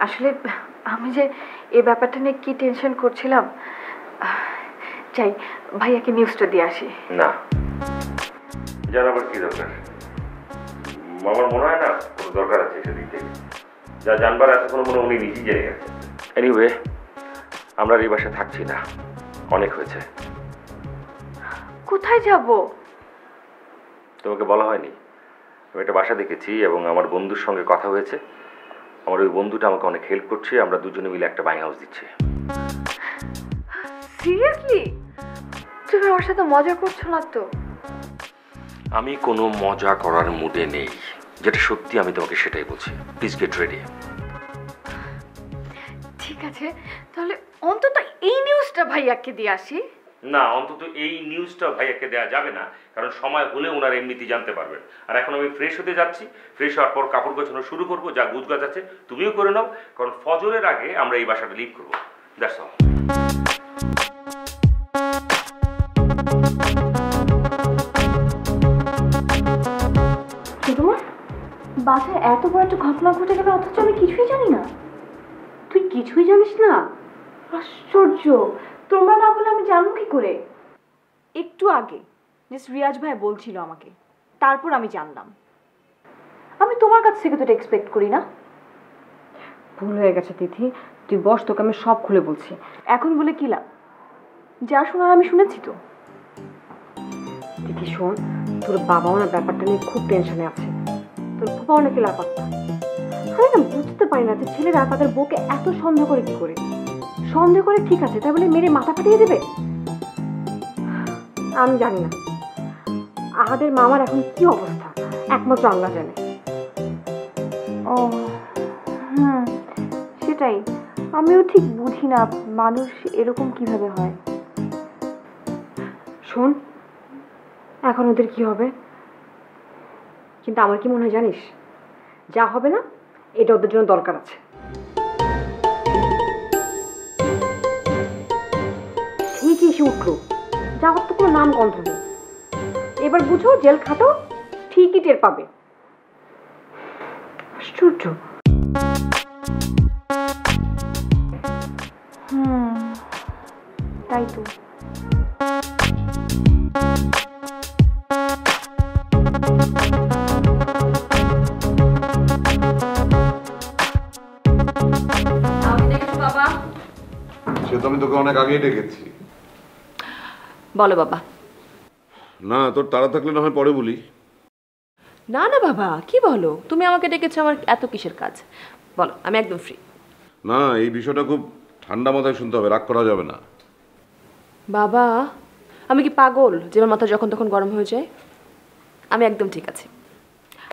আসলে আমি যে এই ব্যাপারটা নিয়ে কি টেনশন করছিলাম, চাই ভাইয়াকে নিউজটা দিয়ে আসি। না, জানাবার কি দরকার? আমার মনে হয় না কোনো দরকার আছে সেদিক থেকে। যা জানবার এতক্ষণ মনে উনি নিজেই জেনে গেছে। এনিওয়ে, আমরা এই বাসায় থাকছি না, অনেক হয়েছে। কোথায় যাব? তোমাকে বলা হয়নি? আমি একটা বাসা দেখেছি এবং আমার বন্ধুর সঙ্গে কথা হয়েছে। আমার ওই বন্ধুটা আমাকে অনেক হেল্প করছে, আমরা দুজনে মিলে একটা বাইং হাউস দিচ্ছি। সিরিয়াসলি? তুমি ওর সাথে মজা করছো না তো? আমি কোনো মজা করার মুডে নেই, যেটা সত্যি আমি তোমাকে সেটাই বলছি। Please get ready. ঠিক আছে, তাহলে অন্তত এই নিউজটা ভাইয়াকে দিয়ে আসি। না, অন্তত এই নিউজটা ভাইয়াকে দেওয়া যাবে না, কারণ সময় হলে ওনারা এমনিতেই জানতে পারবেন। আর এখন আমি ফ্রেশ হতে যাচ্ছি, ফ্রেশ হওয়ার পর কাপড় গোছানো শুরু করবো। যা গুজগাছ আছে তুমিও করে নাও, কারণ ফজরের আগে আমরা এই বাসাটা লিভ করবো। That's all. বাসায় এত বড় একটা ঘটনা ঘটে গেল অথচ আমি কিছুই জানি না। তুই কিছুই জানিস না? আশ্চর্য, তোমরা না বলে আমি জানবো কি করে? একটু আগে জাস্ট রিয়াজ ভাই বলছিল আমাকে, তারপর আমি জানলাম। আমি তোমার কাছ থেকে তো এটা এক্সপেক্ট করি না। ভুল হয়ে গেছে তিথি, তুই বস, তোকে আমি সব খুলে বলছি। এখন বলে কি লাভ? যা শোনার আমি শুনেছি তো। তিথি শোন, তোর বাবাও না ব্যাপারটা নিয়ে খুব টেনশনে আছে। তোর বাবাও নাকি লাপাত্তা। আমি না বুঝতে পারি না যে ছেলেরা তাদের বউকে এত সন্দেহ করে কি করে। সন্দেহ করে ঠিক আছে, তাই বলে মেরে মাথা ফাটিয়ে দেবে? আমি জানি না আহাদের মামার এখন কি অবস্থা, একমাত্র আল্লাহ জানে। ও সেটাই, আমিও ঠিক বুঝি না মানুষ এরকম কিভাবে হয়। শোন, এখন ওদের কি হবে, কিন্তু আমার কি মনে হয় জানিস, যা হবে না এটা ওদের জন্য দরকার আছে। ঠিকই এসে উঠলো, যাওয়ার তো কোনো নাম গন্ধ নেই। এবার বুঝো, জেল খাটো, ঠিকই টের পাবে। আশ্চর্য। তাই তো। সে তো আমি তোকে অনেক আগেই ডেকেছি। বলো বাবা। না, তোর তাড়া থাকলে না হয় পরে বলি। না না বাবা, কি বলো? তুমি আমাকে ডেকেছো, আমার এত কিসের কাজ? বলো, আমি একদম ফ্রি। না, এই বিষয়টা খুব ঠান্ডা মাথায় শুনতে হবে, রাগ করা যাবে না। বাবা, আমি কি পাগল যে আমার মাথা যখন তখন গরম হয়ে যায়? আমি একদম ঠিক আছি।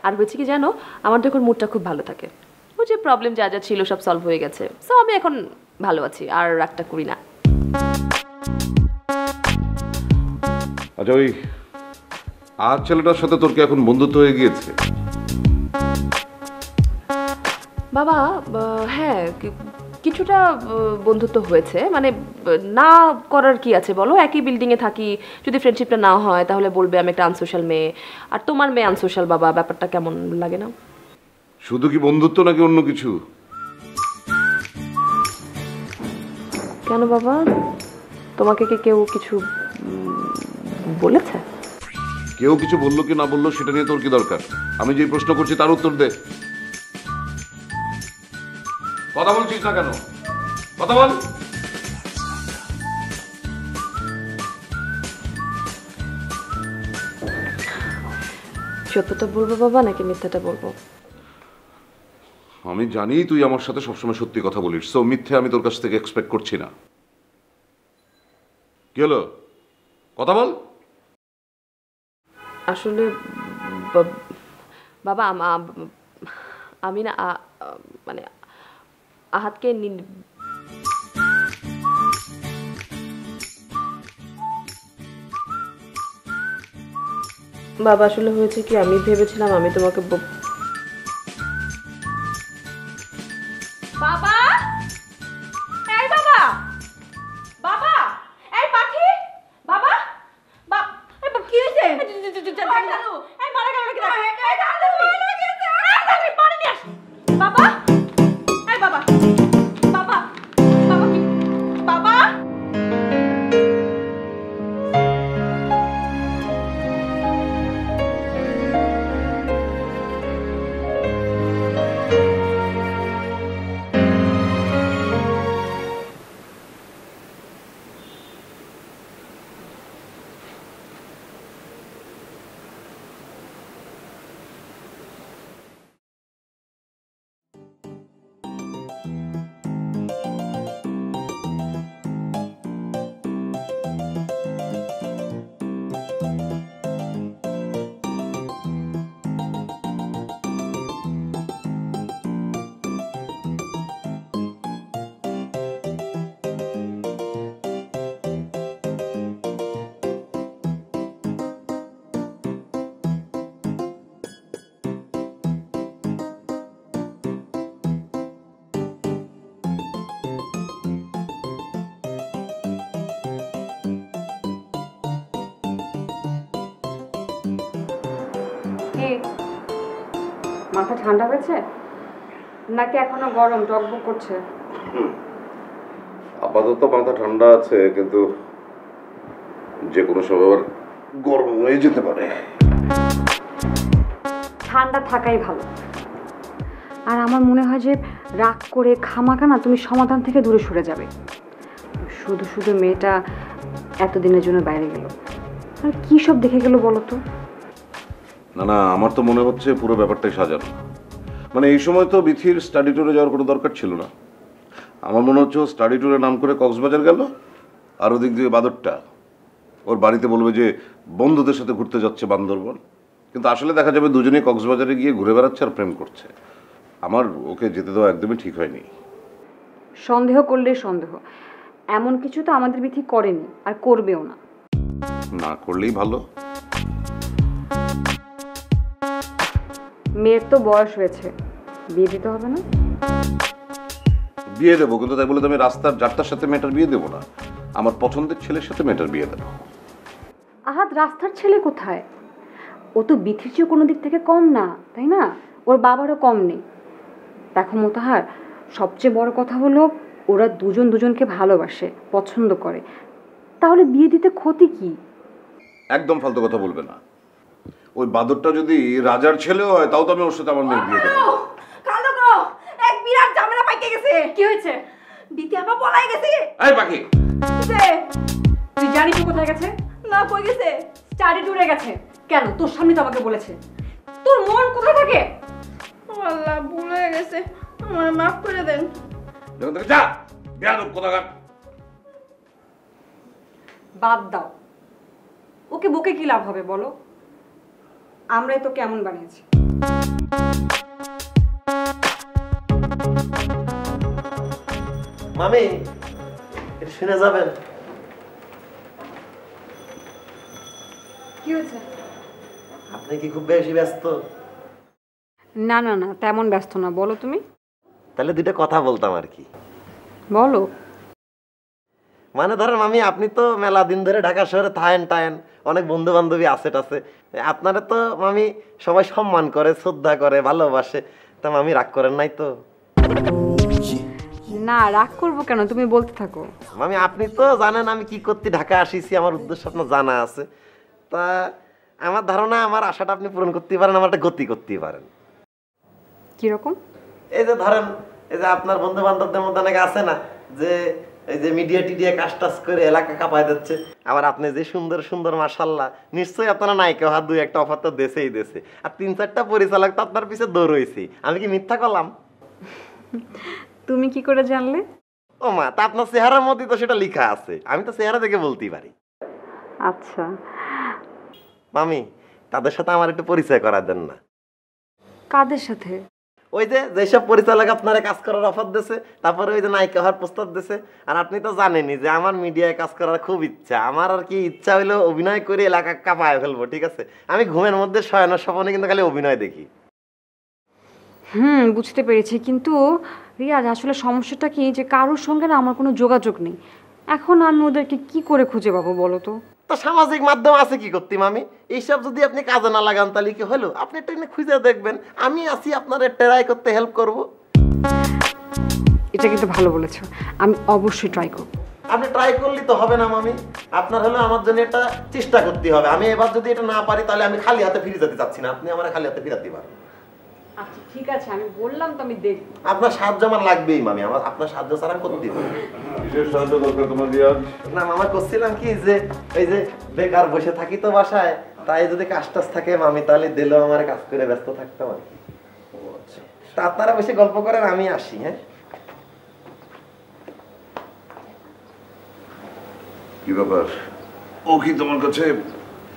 আর হয়েছে কি জানো, আমার তখন মুডটা খুব ভালো থাকে। ও যে প্রবলেম যা যা ছিল সব সলভ হয়ে গেছে, সো আমি এখন ভালো আছি, আর রাগটা করি না। আচ্ছা, ওই আর ছেলেটার সাথে তোর কি এখন বন্ধুত্ব হয়ে গিয়েছে? বাবা হ্যাঁ, কিছুটা বন্ধুত্ব হয়েছে। মানে না করার কি আছে বলো, একই বিল্ডিংয়ে থাকি, যদি ফ্রেন্ডশিপটা না হয় তাহলে বলবে আমি একটা আনসোশ্যাল মেয়ে। আর তোমার মেয়ে আনসোশ্যাল বাবা, ব্যাপারটা কেমন লাগে না? শুধু কি বন্ধুত্ব নাকি অন্য কিছু? কেন বাবা, তোমাকে কি কেউ কিছু বলেছে? কেউ কিছু বললো কি না বললো সেটা নিয়ে তোর কি দরকার? আমি যে প্রশ্ন করছি তার উত্তর দে। কথা বলছিস না কেন? কথা বল। সত্যটা বলবো বাবা নাকি মিথ্যাটা বলবো? আমি জানি তুই আমার সাথে সবসময় সত্যি কথা বলিস, সো মিথ্যে আমি তোর কাছ থেকে এক্সপেক্ট করছি না। কি হলো, কথা বল। আসলে বাবা আমি না মানে আহাতকে বাবা আসলে হয়েছে কি, আমি ভেবেছিলাম আমি তোমাকে বাবা, এই বাবা, বাবা, এই পাখি, বাবা, এই কি হয়েছে? এই মারা গেল নাকি? এই দাদু মারা গেছে। এই দাদু পানি নিয়ে আস। বাবা, এই বাবা। মাথা ঠান্ডা হয়েছে নাকি এখনো গরম টকবক করছে? আপাতত মাথা ঠান্ডা আছে, কিন্তু যে কোনো সময় আবার গরম হয়ে যেতে পারে। ঠান্ডা থাকাই ভালো। আর আমার মনে হয় যে রাগ করে খামাখা না তুমি সমাধান থেকে দূরে সরে যাবে। শুধু শুধু মেয়েটা এতদিনের জন্য বাইরে গেল, আর কি সব দেখে গেল বলো তো? না না, আমার তো মনে হচ্ছে পুরো ব্যাপারটাই সাজানো। মানে এই সময় তো বিথির স্টাডি ট্যুরে যাওয়ার কোনো দরকার ছিল না। আমার মনে হচ্ছে ও স্টাডি ট্যুরে নাম করে কক্সবাজার গেল, আর ওদিক দিয়ে বাদরটা ওর বাড়িতে বলবে যে বন্ধুদের সাথে ঘুরতে যাচ্ছে বান্দরবন, কিন্তু আসলে দেখা যাবে দুজনেই কক্সবাজারে গিয়ে ঘুরে বেড়াচ্ছে আর প্রেম করছে। আমার ওকে যেতে দেওয়া একদমই ঠিক হয়নি। সন্দেহ করলে সন্দেহ, এমন কিছু তো আমাদের বিথি করেনি আর করবেও না। না করলেই ভালো। মেয়ের তো বয়স হয়েছে, বিয়ে দিতে হবে না? বিয়ে দেবো, কিন্তু তাই বলে তো আমি রাস্তার যাত্রার সাথে মেয়েটার বিয়ে দেবো না। আমার পছন্দের ছেলের সাথে মেয়েটার বিয়ে দেবো। আহাদ রাস্তার ছেলে কোথায়? ও তো বিথির চেয়ে কোনো দিক থেকে কম না, তাই না? ওর বাবারও কম নেই। দেখো মোতাহার, সবচেয়ে বড় কথা হলো ওরা দুজন দুজনকে ভালোবাসে, পছন্দ করে, তাহলে বিয়ে দিতে ক্ষতি কি? একদম ফালতু কথা বলবে না। ওই বাদরটা যদি রাজার ছেলেও হয় তাও তো আমি ওর সাথে আমার মেয়ের বিয়ে দেবো। কালো গো, এক বিরাট ঝামেলা পাইকে গেছে। কি হয়েছে? বিতি আপা পলাই গেছে। এই পাখি, তুই জানিস ও কোথায় গেছে? না, কই গেছে? স্টাডি ট্যুরে গেছে। কেন? তোর সামনে তো আমাকে বলেছে। তোর মন কোথায় থাকে? আল্লাহ, ভুল হয়ে গেছে, আমার মাফ করে দেন। যখন থেকে যা বেয়াদব কোথাকার। বাদ দাও, ওকে বকে কি লাভ হবে বলো? আমরাই তো কেমন বানিয়েছি। মামি, এটা শুনে যাবেন? কি হয়েছে? আপনি কি খুব বেশি ব্যস্ত? না না না, তেমন ব্যস্ত না, বলো তুমি। তাহলে দুইটা কথা বলতাম আর কি। বলো। মানে ধরেন মামি, আপনি তো মেলা দিন ধরে ঢাকা শহরে থাকেন টায়েন, অনেক বন্ধু বান্ধবী আছে টাছে, আপনারা তো মামি সবাই সম্মান করে, শ্রদ্ধা করে, ভালোবাসে, তা মামি রাগ করেন নাই তো? না, রাগ করবো কেন, তুমি বলতে থাকো। মামি আপনি তো জানেন আমি কি করতে ঢাকা আসিছি, আমার উদ্দেশ্য আপনার জানা আছে। তা আমার ধারণা আমার আশাটা আপনি পূরণ করতে পারেন, আমার একটা গতি করতে পারেন। কিরকম? এই যে ধরেন, এই যে আপনার বন্ধু বান্ধবদের মধ্যে অনেকে আছে না, যে এই যে মিডিয়া টিডিয়া কাজ টাজ করে এলাকা কাঁপায় দিচ্ছে, আবার আপনি যে সুন্দর সুন্দর মাশাল্লাহ, নিশ্চয়ই আপনারা নায়িকা হাত দুই একটা অফার তো দেশেই দেশে, আর 3-4টা পরিচালক তো আপনার পিছে দৌড় হয়েছি। আমি কি মিথ্যা করলাম? তুমি কি করে জানলে? ও মা, তা আপনার চেহারার মধ্যে তো সেটা লেখা আছে, আমি তো চেহারা দেখে বলতেই পারি। আচ্ছা মামি, তাদের সাথে আমার একটু পরিচয় করা দেন না? কাদের সাথে? ওই যে যেসব পরিচালক আপনারা কাজ করার অফার দিয়েছে, তারপরে ওই যে নায়িকা হওয়ার প্রস্তাব দিয়েছে, আর আপনি তো জানেনই যে আমার মিডিয়ায় কাজ করার খুব ইচ্ছা। আমার আর কি ইচ্ছা হইলো অভিনয় করে এলাকা কাঁপায় ফেলবো, ঠিক আছে? আমি ঘুমের মধ্যে শয়নের স্বপ্নে কিন্তু খালি অভিনয় দেখি। বুঝতে পেরেছি, কিন্তু রিয়াজ আসলে সমস্যাটা কি যে কারোর সঙ্গে না আমার কোনো যোগাযোগ নেই। এখন আমি ওদেরকে কি করে খুঁজে পাবো বলো তো? তো সামাজিক মাধ্যম আছে কি করতে মামি, এইসব যদি আপনি কাজে না লাগান তাহলে কি হলো? আপনি একটা খুঁজে দেখবেন, আমি আছি আপনার ট্রাই করতে হেল্প করব। এটা কিন্তু ভালো বলেছো, আমি অবশ্যই ট্রাই করব। আপনি ট্রাই করলে তো হবে না মামি, আপনার হলো আমার জন্য একটা চেষ্টা করতে হবে। আমি এবার যদি এটা না পারি তাহলে আমি খালি হাতে ফিরে যেতে চাচ্ছি না, আপনি আমার খালি হাতে ফিরাতে পারেন। আচ্ছা ঠিক আছে, আমি বললাম তো আমি দেখব। আপনার সাহায্য আমার লাগবেই মামি, আমার আপনার সাহায্য ছাড়া আমি করতে পারি। কিসের সাহায্য দরকার তোমার রিয়াজ? না মামা, করছিলাম কি যে এই যে বেকার বসে থাকি তো বাসায়, তাই যদি কাজ টাজ থাকে মামি তাহলে দিলেও আমার কাজ করে ব্যস্ত থাকতাম আর কি। তা আপনারা বসে গল্প করেন, আমি আসি। হ্যাঁ, কি ব্যাপার, ও কি তোমার কাছে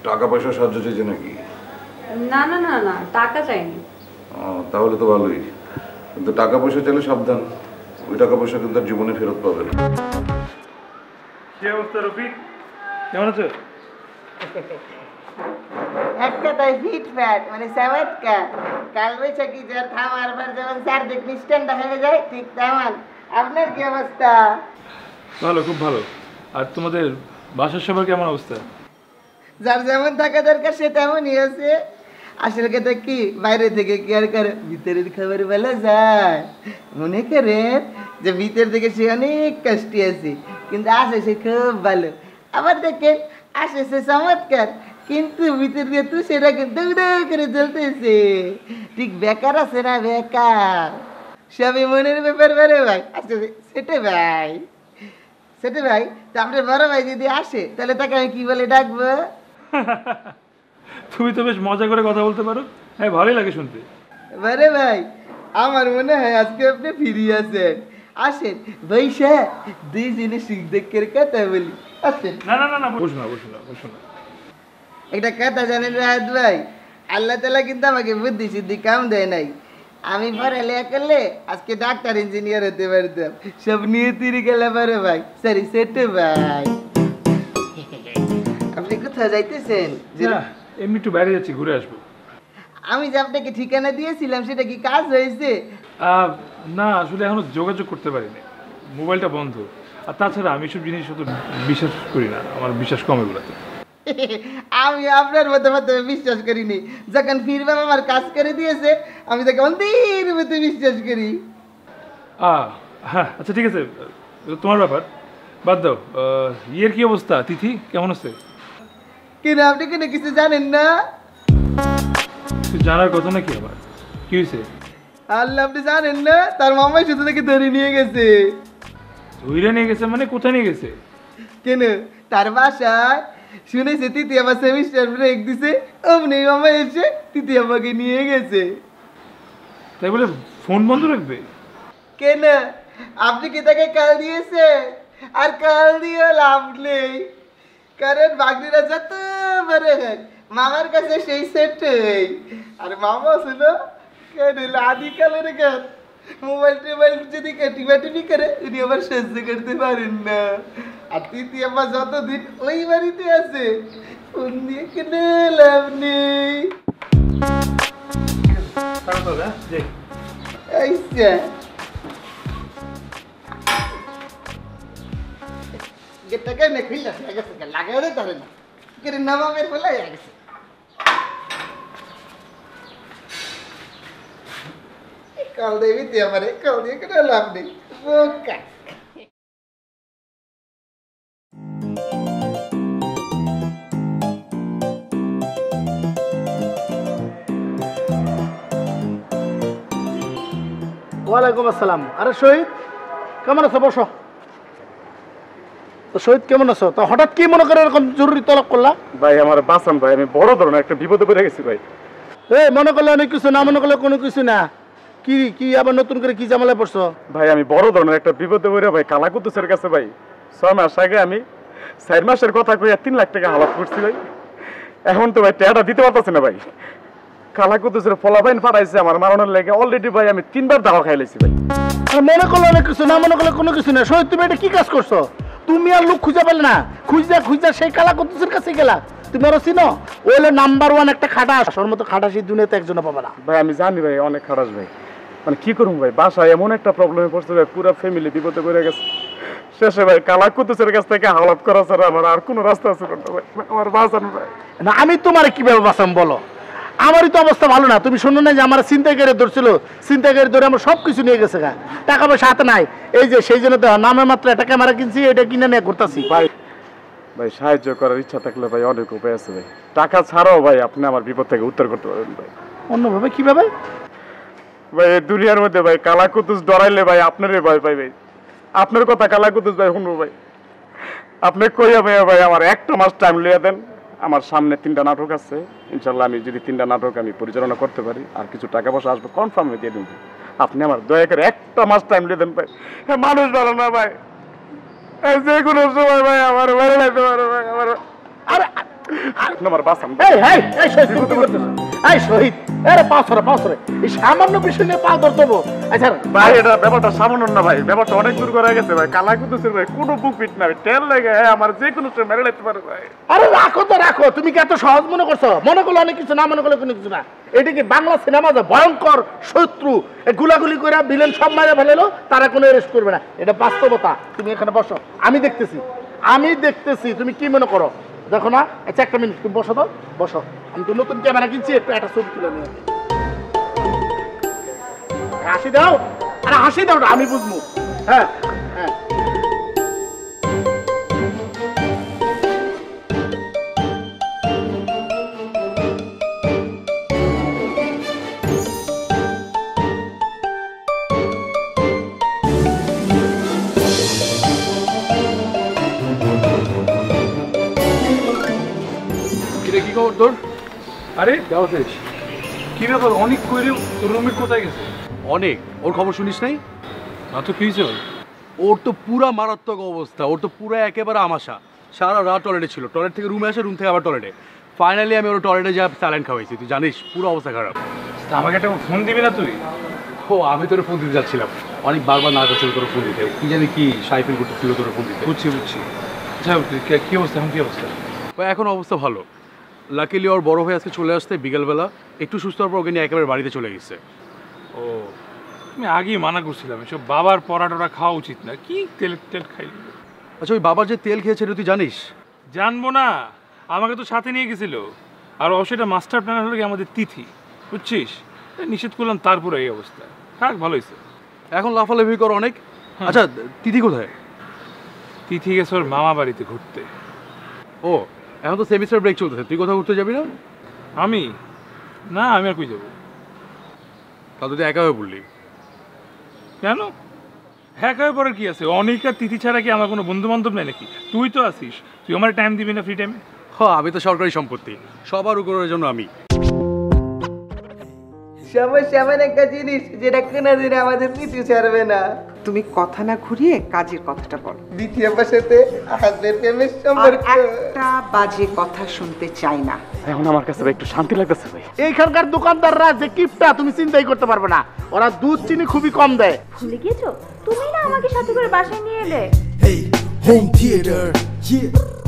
টাকা পয়সা সাহায্য চেয়েছে নাকি? না না না না, টাকা চাইনি। তাহলে তো ভালোই, কিন্তু টাকা পয়সা চাইলে সাবধান, ওই টাকা পয়সা কিন্তু আর জীবনে ফেরত পাবে না। কি অবস্থা রফিক, কেমন আছো? একটা তাই ফিট ফ্যাট মানে সামাটকা কাল বৈশাখী যার থামার পর যেমন চারদিক নিষ্টান্ডা হয়ে যায় ঠিক তেমন। আপনার কি অবস্থা? ভালো, খুব ভালো। আর তোমাদের বাসার সবার কেমন অবস্থা? যার যেমন থাকা দরকার সে তেমনই আছে। আসলে কথা কি বাইরে থেকে কি আর করে ভিতরের খবর বলা যায়। মনে করেন যে ভিতর থেকে সে অনেক কষ্টে আছে, কিন্তু আসে সে খুব ভালো। আবার দেখেন আসে সে চমৎকার, কিন্তু ভিতর দিয়ে তুই সেটাকে দৌড় করে চলতেছে। ঠিক বেকার আছে না, বেকার সবই মনের ব্যাপার বলে ভাই। আচ্ছা সেটা ভাই, সেটা ভাই, তা আপনার বড় ভাই যদি আসে তাহলে তাকে আমি কি বলে ডাকবো? তুমি তো বেশ মজা করে কথা বলতে পারো, হ্যাঁ ভালোই লাগে শুনতে। বড় ভাই আমার মনে হয় আজকে আপনি ফিরে আছেন। আসেন বৈশা দুই জনে সুখ দেখে কথা বলি। আসেন। না না না না, বসো না বসো না বসো না। একটা কথা জানেন রাহাত ভাই, আল্লাহ তালা কিন্তু আমাকে বুদ্ধি সিদ্ধি কাম দেয় নাই। আমি পড়ালেখা করলে আজকে ডাক্তার ইঞ্জিনিয়ার হতে পারতাম। সব নিয়ে তিরি গেলে বড় ভাই, সরি সেট ভাই। আপনি কোথাও যাইতেছেন? না, এমনি একটু বাইরে যাচ্ছি, ঘুরে আসবো। আমি যে আপনাকে ঠিকানা দিয়েছিলাম সেটা কি কাজ হয়েছে? না আসলে এখনো যোগাযোগ করতে পারিনি, মোবাইলটা বন্ধ। আর তাছাড়া আমি সব জিনিস অত বিশ্বাস করি না, আমার বিশ্বাস কম এগুলোতে। আমি আপনার মতো মতো বিশ্বাস করিনি। যখন ফির বাবা আমার কাজ করে দিয়েছে আমি তাকে অন্ধের মতো বিশ্বাস করি। হ্যাঁ আচ্ছা ঠিক আছে, তোমার ব্যাপার বাদ দাও। ইয়ের কি অবস্থা, তিথি কেমন আছে? কেন আপনি কেন কিছু জানেন না? জানার কথা নাকি, আবার কি হয়েছে? আল্লাহ, আপনি জানেন না তার মামাই শুধু তাকে ধরে নিয়ে গেছে। ধইরা নিয়ে গেছে মানে কোথায় নিয়ে গেছে? কেন তার বাসায় শুনেছে তৃতীয় আমার সেমিস্টার ব্রেক দিছে, অমনি মামা এসে তৃতীয় আমাকে নিয়ে গেছে। তাই বলে ফোন বন্ধ রাখবে? কেন আপনি কি তাকে কাল দিয়েছে? আর কাল দিয়ে লাভ নেই, কারণ বাগনিরা যত বড় হয় মামার কাছে সেই সেট। আর মামা শুনো কেন আদিকালের গান মোবাইল টোবাইল যদি টিপাটিপি করে উনি আবার সহ্য করতে পারেন না। আর তৃতীয় আবার যতদিন ওই বাড়িতে আছে ফোন দিয়ে কেন লাভ নেই। আচ্ছা গেটটা কেন খুললা লাগাই তারে না কেন নবাবের বলে গেছে। কাল দেবী দিয়ে আমার কাল দিয়ে কোনো লাভ নেই। বোকা ওয়ালাইকুম আসসালাম। আরে শহীদ কেমন আছো? বসো। তো শহীদ কেমন আছো? তো হঠাৎ কি মনে করে এরকম জরুরি তলব করলা? ভাই আমার বাঁচান ভাই, আমি বড় ধরনের একটা বিপদে পড়ে গেছি ভাই। এই মনে করলে অনেক কিছু, না মনে করলে কোনো কিছু না। কি কি আবার নতুন করে কি ঝামেলায় পড়ছো? ভাই আমি বড় ধরনের একটা বিপদে পড়ে ভাই কালাকুতুসের কাছে ভাই 6 মাস আগে আমি 4 মাসের কথা কইয়া 3 লাখ টাকা হালাত করছি ভাই। এখন তো ভাই টাকাটা দিতে পারতেছি না ভাই। কালাকুতুসের ফলাফাইন ফাটাইছে আমার মারানোর লেগে। অলরেডি ভাই আমি 3 বার দাওয়া খাইলেছি ভাই। আর মনে করলে অনেক কিছু, না মনে করলে কোনো কিছু না। শহীদ তুমি এটা কি কাজ করছো? তুমি আর লোক খুঁজে পেলে না, খুঁজা খুঁজা সেই কালাকুতুসের কাছে গেলা। তুমি আরো চিনো? ওই হলো নাম্বার 1 একটা খাটাস। ওর মতো খাটাস এই দুনিয়াতে একজনও পাবে না। ভাই আমি জানি ভাই অনেক খারাপ ভাই, মানে কি করুম ভাই, বাসায় এমন একটা প্রবলেমে পড়ছে ভাই, পুরো ফ্যামিলি বিপদে পড়ে গেছে। শেষে ভাই কালাকুতুসের কাছ থেকে হাওলাত করা ছাড়া আমার আর কোনো রাস্তা আছে না ভাই। আমার বাঁচান ভাই। না আমি তোমার কিভাবে বাঁচাম বলো? আমারই তো অবস্থা ভালো না। তুমি শোনো না যে আমার ছিনতাইকারী ধরছিল, ছিনতাইকারী ধরে আমার সব কিছু নিয়ে গেছে গা, টাকা পয়সা হাতে নাই। এই যে সেই জন্য তো নামে মাত্র একটা ক্যামেরা কিনছি, এটা কিনে নিয়ে ঘুরতাছি। ভাই ভাই সাহায্য করার ইচ্ছা থাকলে ভাই অনেক উপায় আছে ভাই। টাকা ছাড়াও ভাই আপনি আমার বিপদ থেকে উদ্ধার করতে পারবেন ভাই। অন্যভাবে কিভাবে? ভাই এই দুনিয়ার মধ্যে ভাই কালাকুতুস ডরাইলে ভাই আপনারই ভয় পাই ভাই। আপনার কথা কালাকুতুস ভাই শুনবো ভাই। আপনি কইয়া ভাই ভাই আমার 1 মাস টাইম লিয়ে দেন। আমার সামনে 3টা নাটক আছে, ইনশাল্লাহ আমি যদি 3টা নাটক আমি পরিচালনা করতে পারি আর কিছু টাকা পয়সা আসবে কনফার্ম দিয়ে দিন। আপনি আমার দয়া করে 1 মাস টাইম লিয়ে দেন ভাই। মানুষ ভালো না ভাই, যে কোনো সময় ভাই আমার মেরে লাগতে পারে ভাই। আমার আমার বাসান শহীদ আরে পাঁচরে এই সামান্য বিষয় নিয়ে পা ধরতবো। আচ্ছা ভাই এটা ব্যাপারটা সামান্য না ভাই, ব্যাপারটা অনেক দূর করে গেছে ভাই। কালাকুতুসের ভাই কোনো বুক ফিট না, তেল লাগে আমার যে কোনো সময় মেরে লাগতে পারে ভাই। আরে রাখো তো রাখো, তুমি কি এত সহজ মনে করছো? মনে করলে অনেক কিছু, না মনে করলে কোনো কিছু না। এটা কি বাংলা সিনেমা যে ভয়ঙ্কর শত্রু গুলাগুলি করে ভিলেন সব মারা ফেলেলো, তারা কোনো অ্যারেস্ট করবে না। এটা বাস্তবতা। তুমি এখানে বসো, আমি দেখতেছি তুমি কি মনে করো? দেখো না, আচ্ছা একটা মিনিট, তুমি বসো তো, বসো। আমি তো নতুন ক্যামেরা কিনছি, একটু একটা ছবি তুলে নিয়ে আসি। হাসি দাও, আরে হাসি দাও না, আমি বুঝবো। হ্যাঁ হ্যাঁ, কি খবর তোর? আরে দেওয়াতেশ, কি ব্যাপার? অনেক কইরে তোর রুমে কোথায় গেছে? অনেক, ওর খবর শুনিস নাই? না তো কি হয়েছে? ওর তো পুরা মারাত্মক অবস্থা, ওর তো পুরা একেবারে আমাশা। সারা রাত টয়লেটে ছিল, টয়লেট থেকে রুমে আসে, রুম থেকে আবার টয়লেটে। ফাইনালি আমি ওর টয়লেটে যা স্যালাইন খাওয়াইছি, তুই জানিস পুরো অবস্থা খারাপ। তা আমাকে একটা ফোন দিবি না তুই? ও আমি তোর ফোন দিতে যাচ্ছিলাম, অনেক বারবার না করছিল তোর ফোন দিতে, কি জানি কি সাইফিল করতেছিল তোর ফোন দিতে। বুঝছি বুঝছি। আচ্ছা কি অবস্থা এখন? কি অবস্থা? ও এখন অবস্থা ভালো, লাকিলি ওর বড় হয়ে আজকে চলে আসতে বিকেলবেলা একটু সুস্থ হওয়ার পর ওকে নিয়ে একেবারে বাড়িতে চলে গেছে। ও আমি আগেই মানা করছিলাম এসব বাবার পরাটোরা খাওয়া উচিত না, কি তেল তেল খাই। আচ্ছা ওই বাবার যে তেল খেয়েছে তুই জানিস? জানবো না, আমাকে তো সাথে নিয়ে গেছিল। আর অবশ্যই মাস্টার প্ল্যান হলো কি আমাদের তিথি, বুঝছিস? নিষেধ করলাম, তারপরে এই অবস্থা। থাক, ভালো হয়েছে। এখন লাফালাফি কর অনেক। আচ্ছা তিথি কোথায়? তিথি গেছে ওর মামা বাড়িতে ঘুরতে। ও এখন তো সেমিস্টার ব্রেক চলতেছে, তুই কোথাও ঘুরতে যাবি না? আমি না, আমি আর কই যাবো? তাহলে তুই একা হয়ে বললি কেন? হ্যাঁ হয়ে পড়ার কি আছে? অনেক আর তিথি ছাড়া কি আমার কোনো বন্ধু বান্ধব নেই নাকি? তুই তো আসিস, তুই আমার টাইম দিবি না ফ্রি টাইমে? হ্যাঁ আমি তো সরকারি সম্পত্তি, সবার উপরের জন্য আমি। সমস্যা এমন একটা জিনিস যেটা কোনোদিন আমাদের পিছু ছাড়বে না। তুমি কথা না ঘুরিয়ে কাজের কথাটা বলো। দ্বিতীয় সাথে আমাদের প্রেমের আর সম্পর্ক। একটা বাজে কথা শুনতে চাই না। এখন আমার কাছে একটু শান্তি লাগতেছে ভাই। এইখানকার দোকানদাররা যে কিপটা তুমি চিন্তাই করতে পারবে না, ওরা দুধ চিনি খুবই কম দেয়। ভুলে গিয়েছো? তুমি না আমাকে সাথে করে বাসায় নিয়ে এলে। Hey, home theater, yeah.